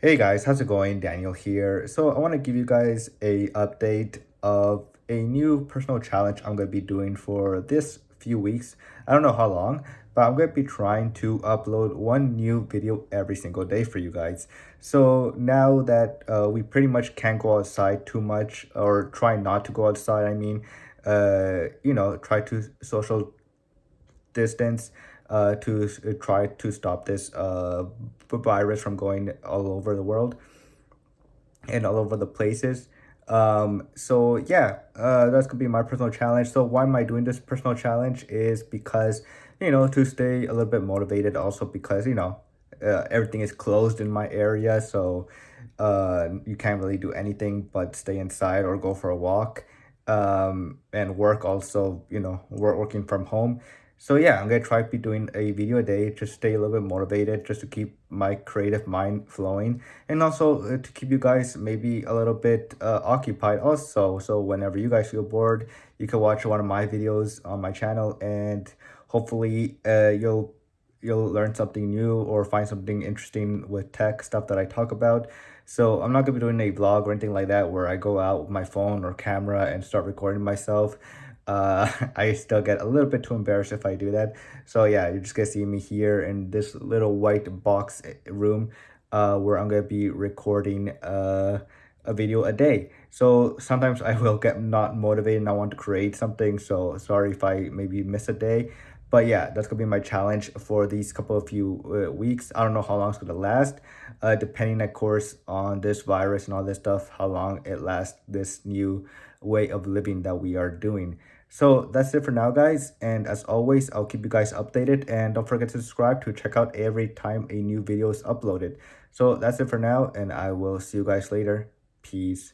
Hey guys, how's it going? Daniel here. So I want to give you guys a update of a new personal challenge I'm going to be doing for this few weeks. I don't know how long, but I'm going to be trying to upload one new video every single day for you guys. So now that we pretty much can't go outside too much, or try not to go outside, try to social distance to try to stop this virus from going all over the world and all over the places. So yeah, that's gonna be my personal challenge. So why am I doing this personal challenge is because, to stay a little bit motivated, also because, everything is closed in my area. So you can't really do anything but stay inside or go for a walk, and work also, working from home. So yeah, I'm gonna try to be doing a video a day, just stay a little bit motivated, just to keep my creative mind flowing, and also to keep you guys maybe a little bit occupied also. So whenever you guys feel bored, you can watch one of my videos on my channel, and hopefully you'll learn something new or find something interesting with tech stuff that I talk about. So I'm not gonna be doing a vlog or anything like that where I go out with my phone or camera and start recording myself. I still get a little bit too embarrassed if I do that. So yeah, you're just gonna see me here in this little white box room, where I'm gonna be recording a video a day. So sometimes I will get not motivated and I want to create something. So sorry if I maybe miss a day. But yeah, that's gonna be my challenge for these couple of few weeks. I don't know how long it's gonna last, depending, of course, on this virus and all this stuff, how long it lasts, this new way of living that we are doing. So that's it for now, guys. And as always, I'll keep you guys updated. And don't forget to subscribe to check out every time a new video is uploaded. So that's it for now, and I will see you guys later. Peace.